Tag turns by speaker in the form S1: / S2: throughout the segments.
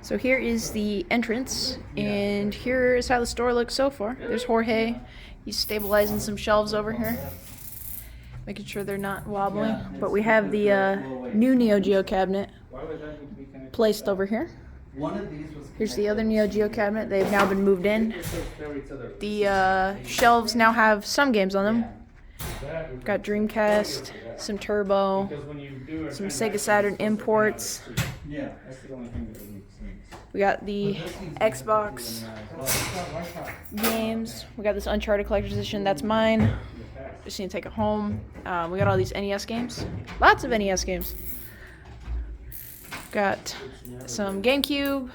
S1: So here is the entrance, and here is how the store looks so far. There's Jorge. He's stabilizing some shelves over here, making sure they're not wobbling. But we have the new Neo Geo cabinet placed over here. Here's the other Neo Geo cabinet. They've now been moved in. The shelves now have some games on them. Got Dreamcast, some Turbo, some Sega Saturn imports. We got the Xbox games. We got this Uncharted Collector's Edition. That's mine. Just need to take it home. We got all these NES games. Lots of NES games. Got some GameCube.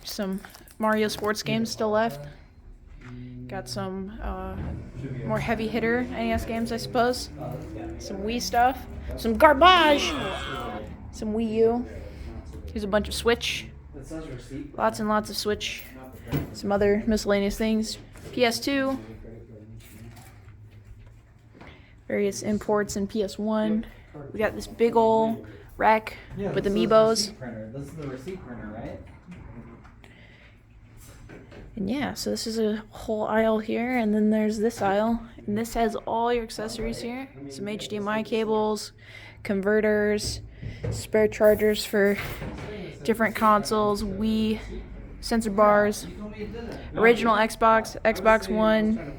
S1: Some Mario sports games still left. Got some more heavy hitter NES games, I suppose. Some Wii stuff. Some garbage! Some Wii U. Here's a bunch of Switch. Lots and lots of Switch. Some other miscellaneous things. PS2. Various imports and PS1. We got this big ol' rack with amiibos.
S2: This is the receipt printer, right?
S1: And yeah, so this is a whole aisle here, and then there's this aisle. And this has all your accessories here. Some HDMI cables, converters, spare chargers for different consoles, Wii, sensor bars, original Xbox, Xbox One.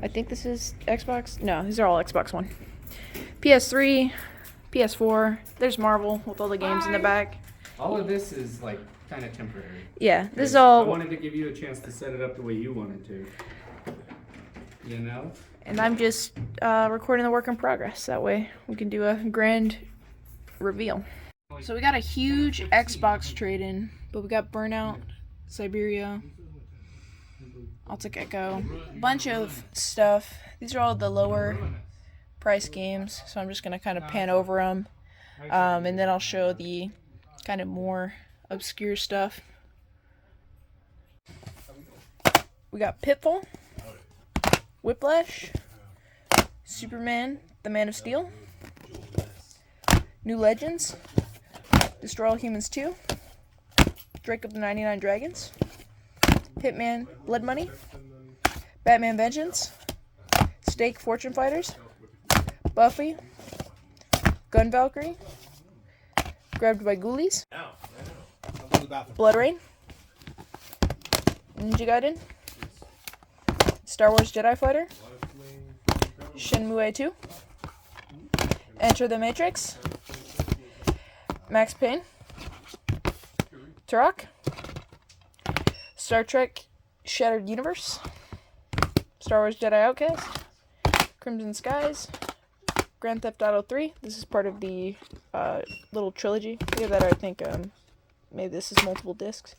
S1: I think this is Xbox. No, these are all Xbox One. PS3, PS4. There's Marvel with all the games in the back.
S3: All of this is like kind of temporary.
S1: Yeah, this is all.
S3: I wanted to give you a chance to set it up the way you wanted to. You know?
S1: And I'm just recording the work in progress. That way we can do a grand reveal. So we got a huge Xbox trade-in, but we got Burnout, Siberia, Altic Echo, a bunch of stuff. These are all the lower price games, so I'm just going to kind of pan over them. And then I'll show the kind of more obscure stuff. We got Pitfall, Whiplash, Superman, the Man of Steel, New Legends, Destroy All Humans 2, Drake of the 99 Dragons, Hitman Blood Money, Batman Vengeance, Stake Fortune Fighters, Buffy, Gun Valkyrie, Grabbed by Ghoulies, Blood Rain, Ninja Gaiden, Star Wars Jedi Fighter, Shenmue 2, Enter the Matrix, Max Payne, Turok, Star Trek Shattered Universe, Star Wars Jedi Outcast, Crimson Skies, Grand Theft Auto 3. This is part of the little trilogy. Either that or I think maybe this is multiple discs.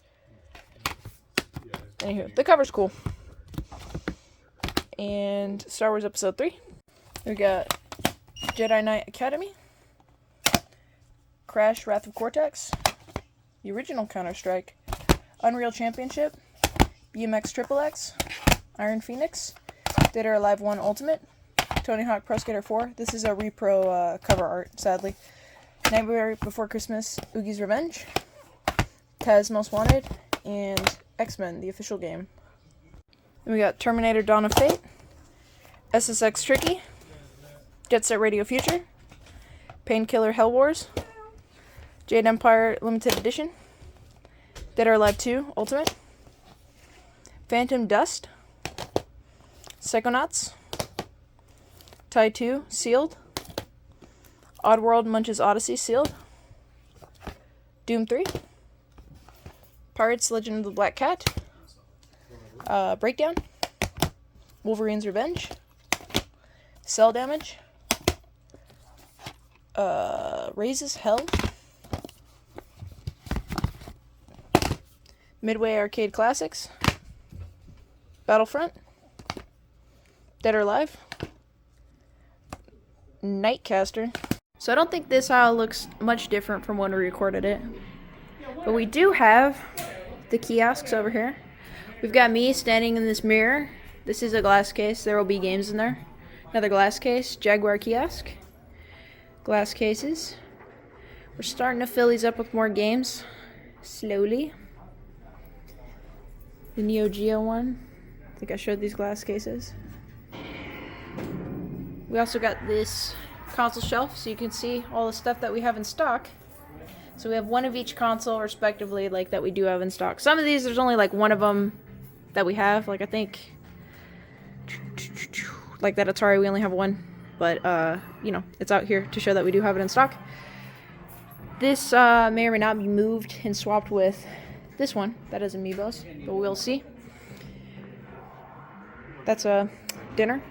S1: Anywho, the cover's cool. And Star Wars Episode 3. We got Jedi Knight Academy, Crash Wrath of Cortex, the original Counter-Strike, Unreal Championship, BMX Triple X, Iron Phoenix, Dead or Alive 1 Ultimate, Tony Hawk Pro Skater 4. This is a repro cover art, sadly. Nightmare Before Christmas, Oogie's Revenge, Taz Most Wanted, and X-Men, the official game. Then we got Terminator Dawn of Fate, SSX Tricky, Jet Set Radio Future, Painkiller Hell Wars, Jade Empire Limited Edition, Dead or Alive 2 Ultimate, Phantom Dust, Psychonauts, Tai 2 Sealed, Oddworld Munch's Odyssey Sealed, Doom 3, Pirates Legend of the Black Cat, Breakdown, Wolverine's Revenge, Cell Damage, Raises Hell, Midway Arcade Classics, Battlefront, Dead or Alive, Nightcaster. So I don't think this aisle looks much different from when we recorded it. But we do have the kiosks over here. We've got me standing in this mirror. This is a glass case. There will be games in there. Another glass case, Jaguar kiosk. Glass cases. We're starting to fill these up with more games, slowly. The Neo Geo one. I think I showed these glass cases. We also got this console shelf, so you can see all the stuff that we have in stock. So we have one of each console, respectively, like that we do have in stock. Some of these, there's only like one of them that we have. Like I think, like that Atari, we only have one. But you know, it's out here to show that we do have it in stock. This may or may not be moved and swapped with this one that is Amiibos, but we'll see. That's a dinner.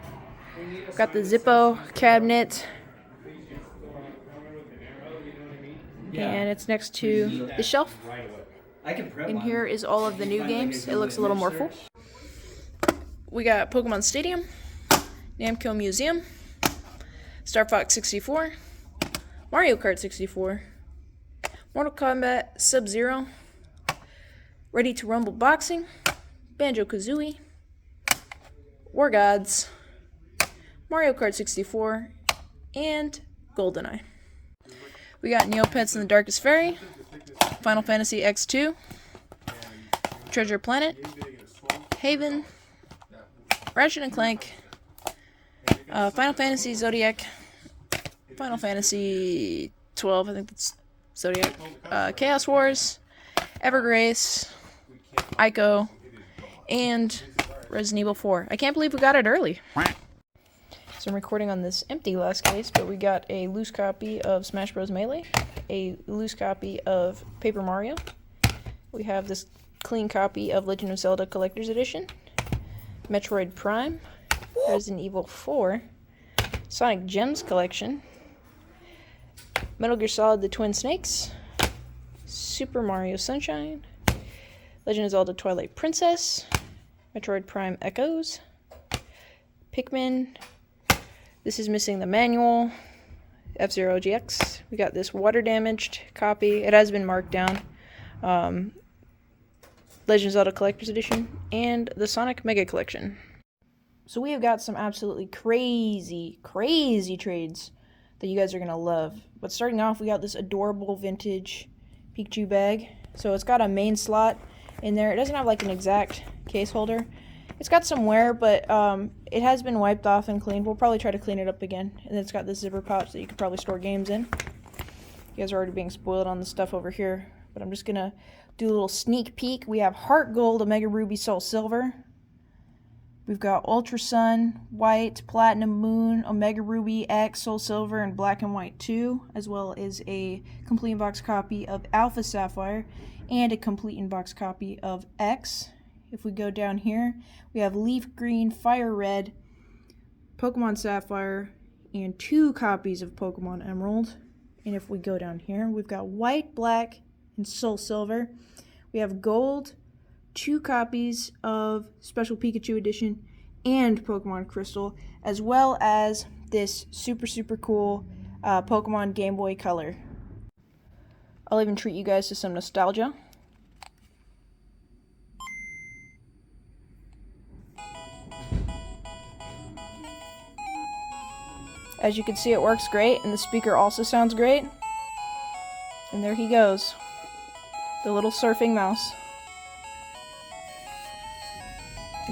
S1: Got the Zippo cabinet, and it's next to the shelf. And here is all of the new games. It looks a little more full. We got Pokemon Stadium, Namco Museum, Star Fox 64, Mario Kart 64, Mortal Kombat Sub-Zero, Ready to Rumble Boxing, Banjo-Kazooie, War Gods, Mario Kart 64, and GoldenEye. We got Neopets and the Darkest Fairy, Final Fantasy X2, Treasure Planet, Haven, Ratchet and Clank, Final Fantasy Zodiac, Final Fantasy 12, I think that's Zodiac, Chaos Wars, Evergrace, Ico, and Resident Evil 4. I can't believe we got it early. So I'm recording on this empty glass case, but we got a loose copy of Smash Bros. Melee, a loose copy of Paper Mario. We have this clean copy of Legend of Zelda Collector's Edition, Metroid Prime, Resident Evil 4, Sonic Gems Collection, Metal Gear Solid The Twin Snakes, Super Mario Sunshine, Legend of Zelda Twilight Princess, Metroid Prime Echoes, Pikmin. This is missing the manual, F-Zero GX. We got this water-damaged copy. It has been marked down. Legend of Zelda Collector's Edition, and the Sonic Mega Collection. So we have got some absolutely crazy, crazy trades that you guys are going to love. But starting off, we got this adorable vintage Pikachu bag. So it's got a main slot in there. It doesn't have like an exact case holder. It's got some wear, but it has been wiped off and cleaned. We'll probably try to clean it up again. And then it's got this zipper pouch that you could probably store games in. You guys are already being spoiled on the stuff over here, but I'm just going to do a little sneak peek. We have Heart Gold, Omega Ruby, Soul Silver. We've got Ultra Sun, White, Platinum Moon, Omega Ruby X, Soul Silver, and Black and White 2, as well as a complete in-box copy of Alpha Sapphire and a complete in-box copy of X. If we go down here, we have Leaf Green, Fire Red, Pokemon Sapphire, and 2 copies of Pokemon Emerald. And if we go down here, we've got White, Black, and Soul Silver. We have Gold, 2 copies of Special Pikachu Edition and Pokemon Crystal, as well as this super, super cool Pokemon Game Boy Color. I'll even treat you guys to some nostalgia. As you can see, it works great, and the speaker also sounds great. And there he goes, the little surfing mouse.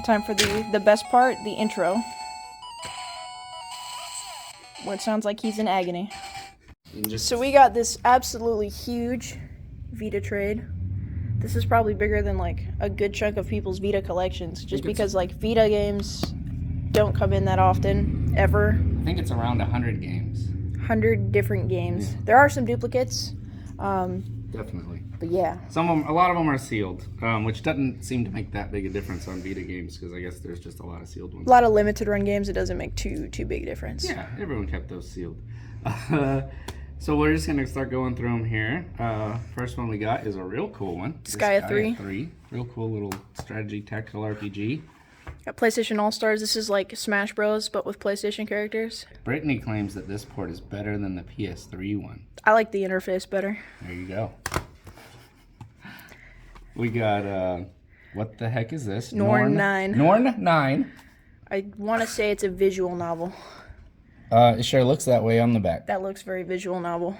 S1: Time for the best part, the intro, where it sounds like he's in agony. So we got this absolutely huge Vita trade. This is probably bigger than like a good chunk of people's Vita collections, just because like Vita games don't come in that often, ever.
S2: I think it's around 100 games.
S1: 100 different games. Yeah. There are some duplicates.
S3: Definitely.
S1: But yeah.
S3: A lot of them are sealed, which doesn't seem to make that big a difference on Vita games, because I guess there's just a lot of sealed ones.
S1: A lot of limited run games, it doesn't make too big a difference.
S3: Yeah, everyone kept those sealed. So we're just going to start going through them here. First one we got is a real cool one.
S1: Skya 3.
S3: Real cool little strategy tactical RPG.
S1: Got PlayStation All-Stars. This is like Smash Bros, but with PlayStation characters.
S3: Brittany claims that this port is better than the PS3 one.
S1: I like the interface better.
S3: There you go. We got, what the heck is this?
S1: Norn 9.
S3: Norn 9.
S1: I want to say it's a visual novel.
S3: It sure looks that way on the back.
S1: That looks very visual novel.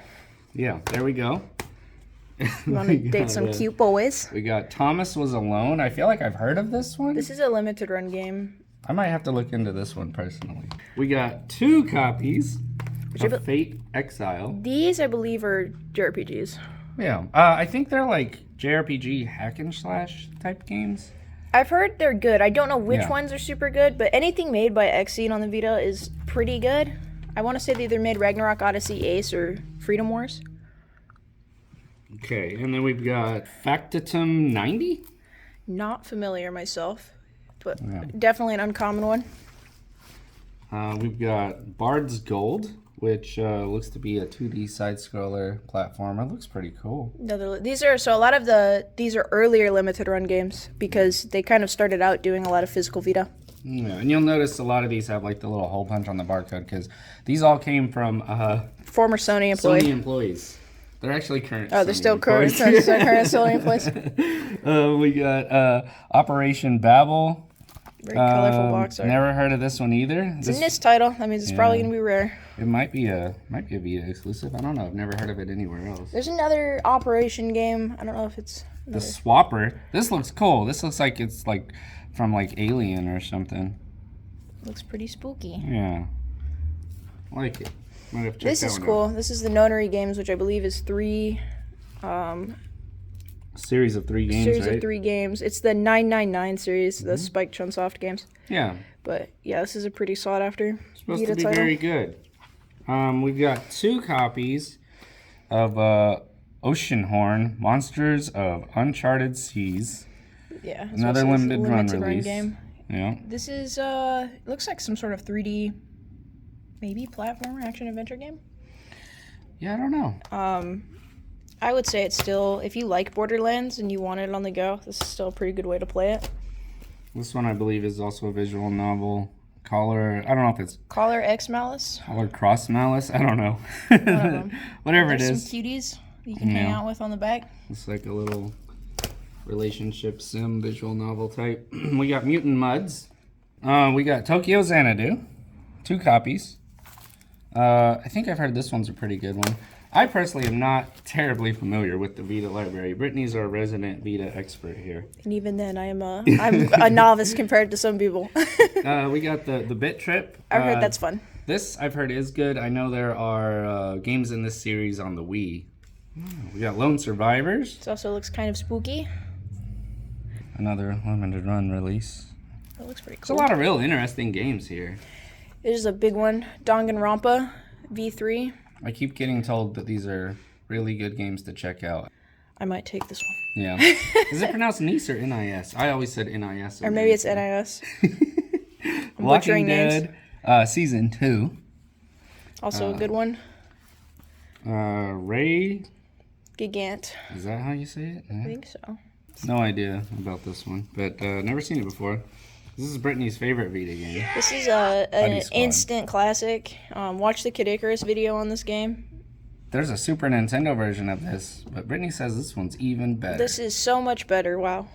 S3: Yeah, there we go.
S1: You want to date some cute boys?
S3: We got Thomas Was Alone. I feel like I've heard of this one.
S1: This is a limited run game.
S3: I might have to look into this one personally. We got 2 copies of Fate Exile.
S1: These, I believe, are JRPGs.
S3: Yeah, I think they're like JRPG hack and slash type games.
S1: I've heard they're good. I don't know which ones are super good, but anything made by Xseed on the Vita is pretty good. I want to say they either made Ragnarok Odyssey, Ace, or Freedom Wars.
S3: Okay, and then we've got Factotum 90?
S1: Not familiar myself, but definitely an uncommon one.
S3: We've got Bard's Gold, which looks to be a 2D side-scroller platformer. It looks pretty cool.
S1: These are earlier limited run games because they kind of started out doing a lot of physical Vita.
S3: Yeah, and you'll notice a lot of these have like the little hole punch on the barcode because these all came from
S1: former Sony employees.
S3: Sony employees. They're actually current.
S1: Oh, they're still current Sony employees.
S3: We got Operation Babel.
S1: Very colorful box art.
S3: Never heard of this one either.
S1: It's a NIS title. That means it's probably gonna be rare.
S3: It might be a Vita exclusive. I don't know. I've never heard of it anywhere else.
S1: There's another Operation game. I don't know if it's
S3: the Swapper. This looks cool. This looks like it's like from like Alien or something.
S1: Looks pretty spooky.
S3: Yeah, I like it. Might have checked
S1: this is cool. This is the Nonary Games, which I believe is 3.
S3: Series of 3 games.
S1: Series of 3 games. It's the 999 series, the Spike Chunsoft games.
S3: Yeah.
S1: But yeah, this is a pretty sought after.
S3: Supposed to be very good. We've got 2 copies of Oceanhorn, Monsters of Uncharted Seas.
S1: Yeah.
S3: Another limited run release.
S1: Game.
S3: Yeah.
S1: This is looks like some sort of 3D, maybe platformer action adventure game.
S3: Yeah, I don't know.
S1: I would say it's still, if you like Borderlands and you want it on the go, this is still a pretty good way to play it.
S3: This one I believe is also a visual novel. Collar, I don't know if it's
S1: Collar X Malice.
S3: Collar Cross Malice. I don't know. Whatever it is.
S1: Some cuties you can hang out with on the back.
S3: It's like a little relationship sim visual novel type. We got Mutant Muds. We got Tokyo Xanadu. 2 copies. I think I've heard this one's a pretty good one. I personally am not terribly familiar with the Vita library. Brittany's our resident Vita expert here.
S1: And even then, I'm a novice compared to some people.
S3: We got the Bit Trip.
S1: I've heard that's fun.
S3: This I've heard is good. I know there are games in this series on the Wii. We got Lone Survivors.
S1: It also looks kind of spooky.
S3: Another limited run release.
S1: That looks pretty cool.
S3: There's a lot of real interesting games here.
S1: There's a big one, Danganronpa V3.
S3: I keep getting told that these are really good games to check out.
S1: I might take this one.
S3: Yeah. Is it pronounced NIS or NIS? I always said NIS.
S1: Or maybe it's NIS. I'm
S3: Walking
S1: butchering names.
S3: Dead, Season 2.
S1: Also a good one.
S3: Ray.
S1: Gigant.
S3: Is that how you say it? Yeah.
S1: I think so.
S3: No idea about this one, but never seen it before. This is Brittany's favorite Vita game.
S1: This is an instant classic. Watch the Kid Icarus video on this game.
S3: There's a Super Nintendo version of this, but Brittany says this one's even better.
S1: This is so much better. Wow.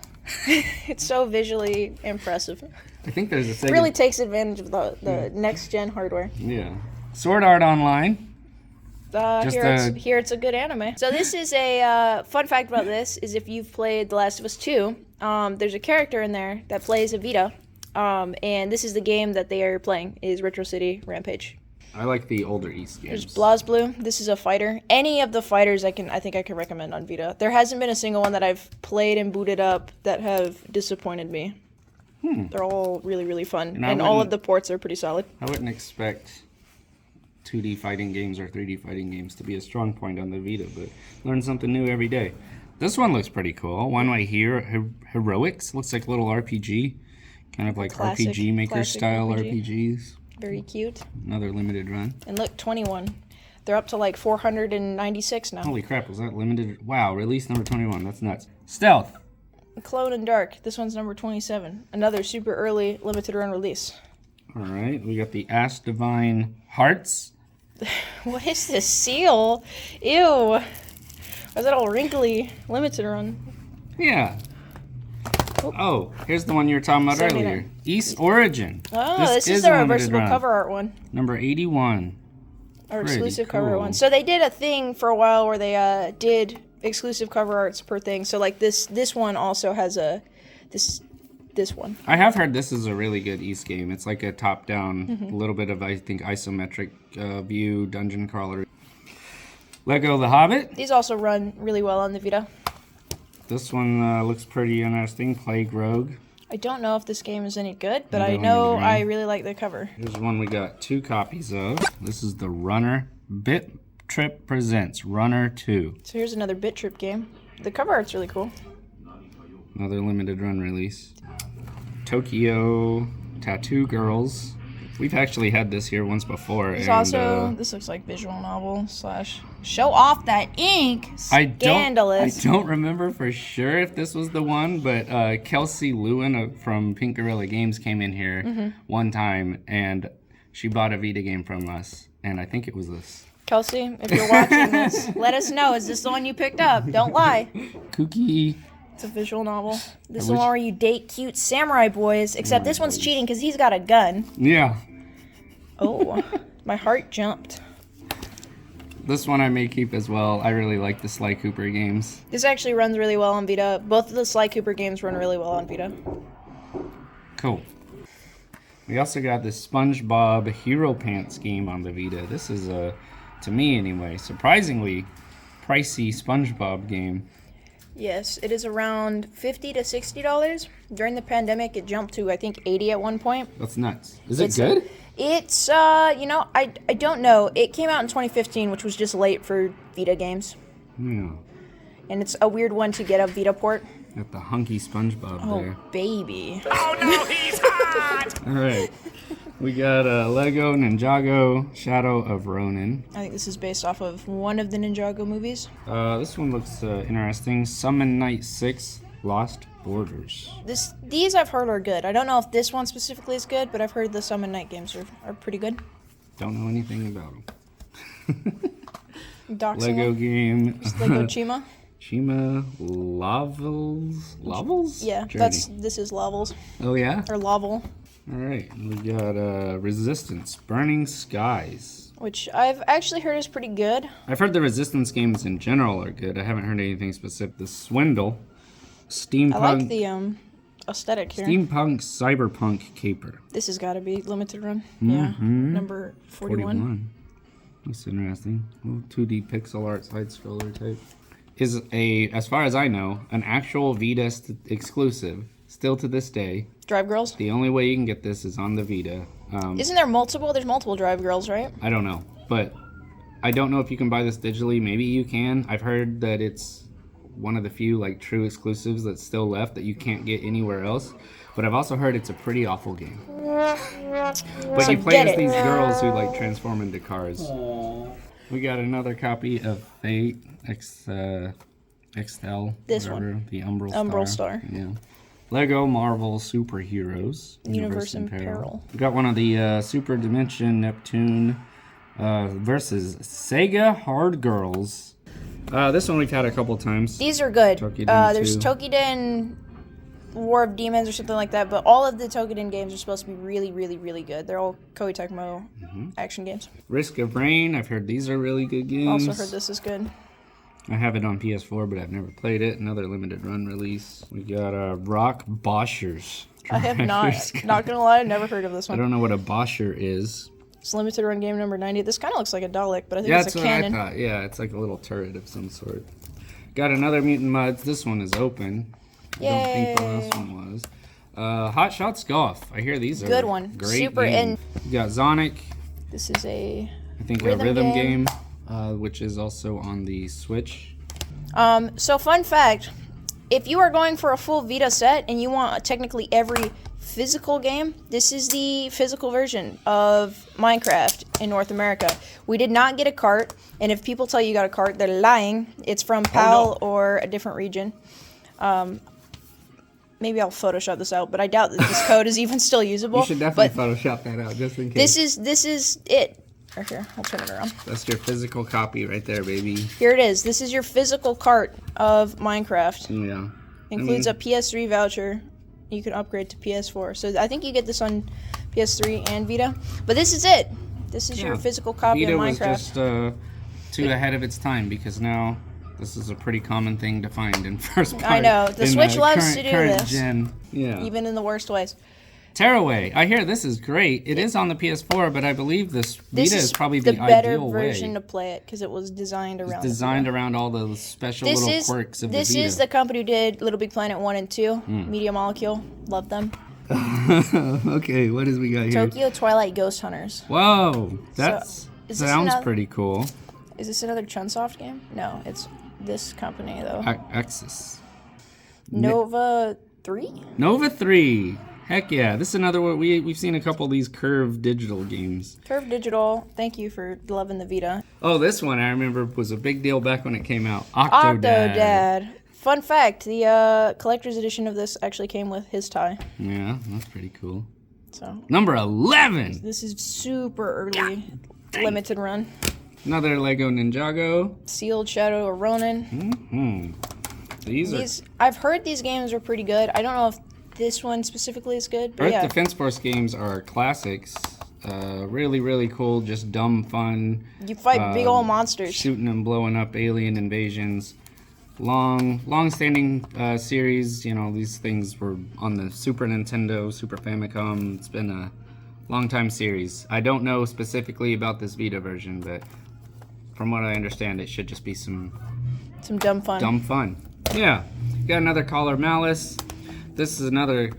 S1: It's so visually impressive.
S3: I think there's a Sega.
S1: It really takes advantage of the next-gen hardware.
S3: Yeah. Sword Art Online.
S1: Here it's a good anime. So this is a fun fact about this is if you've played The Last of Us 2, there's a character in there that plays a Vita, and this is the game that they are playing is Retro City Rampage.
S3: I like the older East games.
S1: There's BlazBlue. This is a fighter. Any of the fighters I think I can recommend on Vita. There hasn't been a single one that I've played and booted up that have disappointed me. They're all really, really fun, and all of the ports are pretty solid.
S3: I wouldn't expect 2D fighting games or 3D fighting games to be a strong point on the Vita, but learn something new every day. This one looks pretty cool. One Way Heroics looks like a little RPG, kind of like
S1: Classic,
S3: RPG Maker style
S1: RPG.
S3: RPGs.
S1: Very cute.
S3: Another limited run.
S1: And look, 21. They're up to like 496 now.
S3: Holy crap, was that limited? Wow, release number 21. That's nuts. Stealth.
S1: Clone and Dark. This one's number 27. Another super early limited run release.
S3: All right, we got the Ash Divine Hearts.
S1: What is this seal? Ew. Why is that all wrinkly? Limited run.
S3: Yeah. Oh, here's the one you were talking about
S1: 79.
S3: earlier. East Origin.
S1: Oh, this is the reversible cover art one.
S3: Number 81.
S1: or
S3: Pretty
S1: exclusive cover
S3: cool.
S1: ones. So they did a thing for a while where they did exclusive cover arts per thing. So like this one also has this one.
S3: I have heard this is a really good East game. It's like a top-down, a little bit of, I think, isometric view, dungeon crawler. Lego The Hobbit.
S1: These also run really well on the Vita.
S3: This one looks pretty interesting. Plague Rogue.
S1: I don't know if this game is any good, but
S3: I
S1: I
S3: don't
S1: know
S3: either.
S1: I really like the cover.
S3: Here's one we got 2 copies of. This is the Runner. Bit Trip presents Runner 2.
S1: So here's another Bit Trip game. The cover art's really cool.
S3: Another limited run release. Tokyo Tattoo Girls. We've actually had this here once before.
S1: There's
S3: and,
S1: also, this looks like visual novel / show off that ink. Scandalous.
S3: I don't remember for sure if this was the one, but Kelsey Lewin from Pink Gorilla Games came in here one time, and she bought a Vita game from us, and I think it was this.
S1: Kelsey, if you're watching this, let us know. Is this the one you picked up? Don't lie.
S3: Kooky.
S1: It's a visual novel. This is the one where you date cute samurai boys, except this one's cheating because he's got a gun.
S3: Yeah.
S1: Oh, my heart jumped.
S3: This one I may keep as well. I really like the Sly Cooper games.
S1: This actually runs really well on Vita. Both of the Sly Cooper games run really well on Vita.
S3: Cool. We also got the SpongeBob Hero Pants game on the Vita. This is to me anyway, surprisingly pricey SpongeBob game.
S1: Yes, it is around $50 to $60. During the pandemic, it jumped to, I think, $80 at one point.
S3: That's nuts. Is it good?
S1: It's, I don't know. It came out in 2015, which was just late for Vita games.
S3: Yeah.
S1: And it's a weird one to get a Vita port.
S3: Got the hunky SpongeBob there.
S1: Baby.
S4: Oh no, he's hot!
S3: All right. We got Lego Ninjago Shadow of Ronin.
S1: I think this is based off of one of the Ninjago movies.
S3: This one looks interesting. Summon Night 6 Lost Borders.
S1: These I've heard are good. I don't know if this one specifically is good, but I've heard the Summon Night games are pretty good.
S3: Don't know anything about them.
S1: Doxing
S3: Lego
S1: them.
S3: game.
S1: Just Lego Chima.
S3: Chima Lavels?
S1: Yeah,
S3: Journey.
S1: this is Levels.
S3: Oh, yeah?
S1: Or Lavel.
S3: All right. We got Resistance Burning Skies.
S1: Which I've actually heard is pretty good.
S3: I've heard the Resistance games in general are good. I haven't heard anything specific. The Swindle. Steampunk.
S1: I like the aesthetic here.
S3: Steampunk Cyberpunk Caper.
S1: This has got to be limited run. Yeah, number 41.
S3: That's interesting. Little 2D pixel art side scroller type. Is as far as I know, an actual Vita exclusive. Still to this day.
S1: Drive Girls?
S3: The only way you can get this is on the Vita.
S1: Isn't there multiple? There's multiple Drive Girls, right?
S3: I don't know, but I don't know if you can buy this digitally. Maybe you can. I've heard that it's one of the few like true exclusives that's still left that you can't get anywhere else. But I've also heard it's a pretty awful game. But
S1: So
S3: you play
S1: get
S3: as
S1: it.
S3: these girls who like transform into cars. We got another copy of Fate XL.
S1: This
S3: whatever,
S1: one.
S3: the
S1: Umbral Star.
S3: Yeah. Lego Marvel Superheroes.
S1: Universe in Peril.
S3: We got one of the Super Dimension Neptune versus Sega Hard Girls. This one we've had a couple times.
S1: These are good.
S3: Tokiden
S1: There's
S3: 2.
S1: Tokiden War of Demons or something like that, but all of the Tokiden games are supposed to be really, really, really good. They're all Koei Tecmo action games.
S3: Risk of Rain. I've heard these are really good games.
S1: Also heard this is good.
S3: I have it on PS4, but I've never played it. Another limited run release. We got Rock Boschers.
S1: I have not gonna lie, I've never heard of this
S3: I
S1: one.
S3: don't know what a Boscher is.
S1: It's limited run game number 90. This kind of looks like a Dalek, but I think
S3: Yeah,
S1: it's
S3: that's
S1: a
S3: what
S1: cannon.
S3: I thought. Yeah, it's like a little turret of some sort. Got another Mutant Muds. This one is open. I don't think the last one was. Hot Shots Golf. I hear these are
S1: Good one.
S3: Great
S1: Super
S3: games. We got Sonic.
S1: This is a
S3: I think
S1: Rhythm
S3: a rhythm
S1: game.
S3: game, which is also on the Switch.
S1: So fun fact, if you are going for a full Vita set and you want technically every physical game, this is the physical version of Minecraft in North America. We did not get a cart, and if people tell you got a cart, they're lying. It's from PAL or a different region. Maybe I'll Photoshop this out, but I doubt that this code is even still usable.
S3: You should definitely
S1: But
S3: Photoshop that out just in case.
S1: this is it. Right here, I'll turn it around.
S3: That's your physical copy right there, baby.
S1: Here it is. This is your physical cart of Minecraft.
S3: Yeah.
S1: Includes a PS3 voucher. You can upgrade to PS4. So I think you get this on PS3 and Vita. But this is it. This is your physical copy
S3: Vita
S1: of
S3: was
S1: Minecraft.
S3: just too ahead of its time because now this is a pretty common thing to find in first party.
S1: I know. The Switch loves to do
S3: current
S1: this.
S3: Gen. Yeah.
S1: Even in the worst ways.
S3: Tearaway. I hear this is great. It is on the PS4, but I believe this Vita is probably
S1: the
S3: the
S1: better
S3: ideal
S1: version
S3: way.
S1: to play it because it was designed around.
S3: Designed around all the special little quirks of the Vita.
S1: This is the company who did Little Big Planet 1 and 2. Media Molecule. Love them.
S3: Okay, what does we got here?
S1: Tokyo Twilight Ghost Hunters.
S3: Whoa, that
S1: is this
S3: sounds
S1: another-
S3: pretty cool.
S1: Is this another Chunsoft game? No, it's this company though.
S3: Axis.
S1: Nova 3?
S3: Nova 3. Heck yeah, this is another one. We've seen a couple of these Curve Digital games.
S1: Curve Digital, thank you for loving the Vita.
S3: Oh, this one I remember was a big deal back when it came out. Octodad.
S1: Octodad. Fun fact, the collector's edition of this actually came with his tie.
S3: Yeah, that's pretty cool.
S1: So
S3: Number 11.
S1: this is super early limited run.
S3: Another Lego Ninjago.
S1: Sealed Shadow of Ronin.
S3: These
S1: I've heard these games are pretty good. I don't know if this one specifically is good, but
S3: Earth
S1: yeah.
S3: Defense Force games are classics. Really, really cool. Just dumb fun.
S1: You fight big old monsters.
S3: Shooting and blowing up alien invasions. Long-standing series. You know, these things were on the Super Nintendo, Super Famicom. It's been a long-time series. I don't know specifically about this Vita version, but from what I understand, it should just be some
S1: dumb fun.
S3: dumb fun. Yeah. Got another Call of Malice. This is another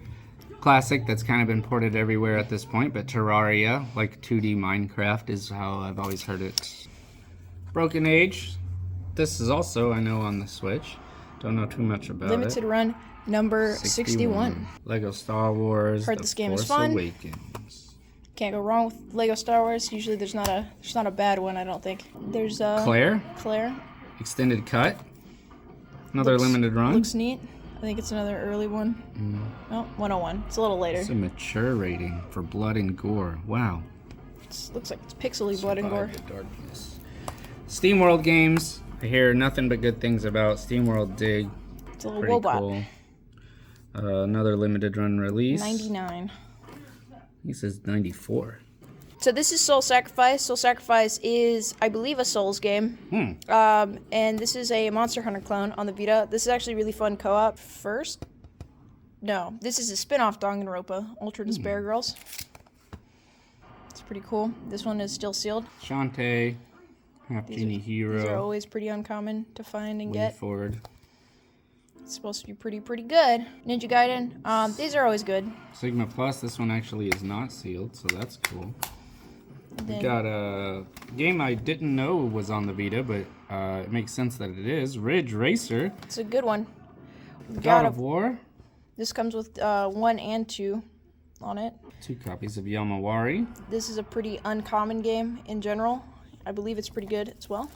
S3: classic that's kind of been ported everywhere at this point, but Terraria, like 2D Minecraft, is how I've always heard it. Broken Age. This is also, I know, on the Switch. Don't know too much about
S1: Limited
S3: it.
S1: run number 61.
S3: Lego Star Wars.
S1: Heard
S3: The
S1: this game is
S3: Force
S1: fun.
S3: Awakens.
S1: Can't go wrong with Lego Star Wars. Usually there's not a bad one, I don't think. There's
S3: Claire. Extended Cut. Another limited run.
S1: Looks neat. I think it's another early one. Oh, 101. It's a little later.
S3: It's a mature rating for blood and gore. Wow.
S1: Looks like it's pixely blood and gore.
S3: Survive the darkness. SteamWorld games. I hear nothing but good things about SteamWorld Dig.
S1: It's a little
S3: Pretty
S1: robot.
S3: cool. Another limited run release.
S1: 99.
S3: He says 94.
S1: So this is Soul Sacrifice. Soul Sacrifice is, I believe, a Souls game. And this is a Monster Hunter clone on the Vita. This is actually really fun co-op. This is a spin-off Danganronpa, Ultra Despair Girls. It's pretty cool. This one is still sealed.
S3: Shantae. Half Genie Hero.
S1: These are always pretty uncommon to find and get.
S3: Forward.
S1: It's supposed to be pretty good. Ninja Gaiden. These are always good.
S3: Sigma Plus. This one actually is not sealed, so that's cool. We got a game I didn't know was on the Vita, but it makes sense that it is. Ridge Racer.
S1: It's a good one.
S3: God of War.
S1: This comes with 1 and 2 on it.
S3: 2 copies of Yamawari.
S1: This is a pretty uncommon game in general. I believe it's pretty good as well.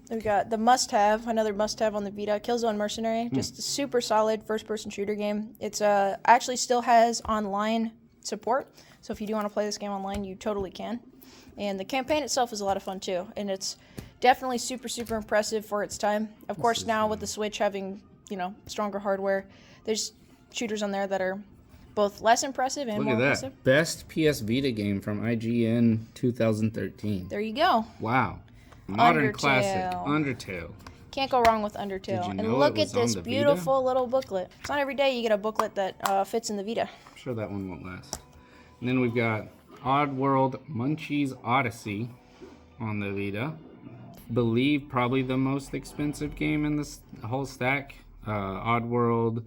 S1: Then we got the must-have, another must-have on the Vita, Killzone Mercenary. Just a super solid first-person shooter game. It's actually still has online support. So if you do want to play this game online, you totally can. And the campaign itself is a lot of fun too. And it's definitely super, super impressive for its time. Of course, now with the Switch having, stronger hardware, there's shooters on there that are both less impressive and
S3: Look
S1: more
S3: at that.
S1: impressive.
S3: Best PS Vita game from IGN 2013.
S1: There you go.
S3: Wow. Modern
S1: Undertale.
S3: classic. Undertale.
S1: Can't go wrong with Undertale.
S3: Did you
S1: And
S3: know
S1: look
S3: it
S1: at
S3: was on
S1: this
S3: the Vita?
S1: beautiful little booklet. It's not every day you get a booklet that fits in the Vita.
S3: I'm sure that one won't last. And then we've got Oddworld Munchie's Odyssey on the Vita. Believe probably the most expensive game in this whole stack. Oddworld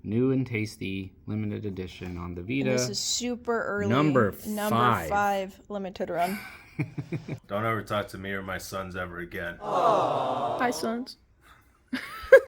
S3: New and Tasty Limited Edition on the Vita.
S1: And this is super early.
S3: Number
S1: Number
S3: 5.
S1: 5 limited run.
S5: Don't ever talk to me or my sons ever again.
S1: Hi, sons.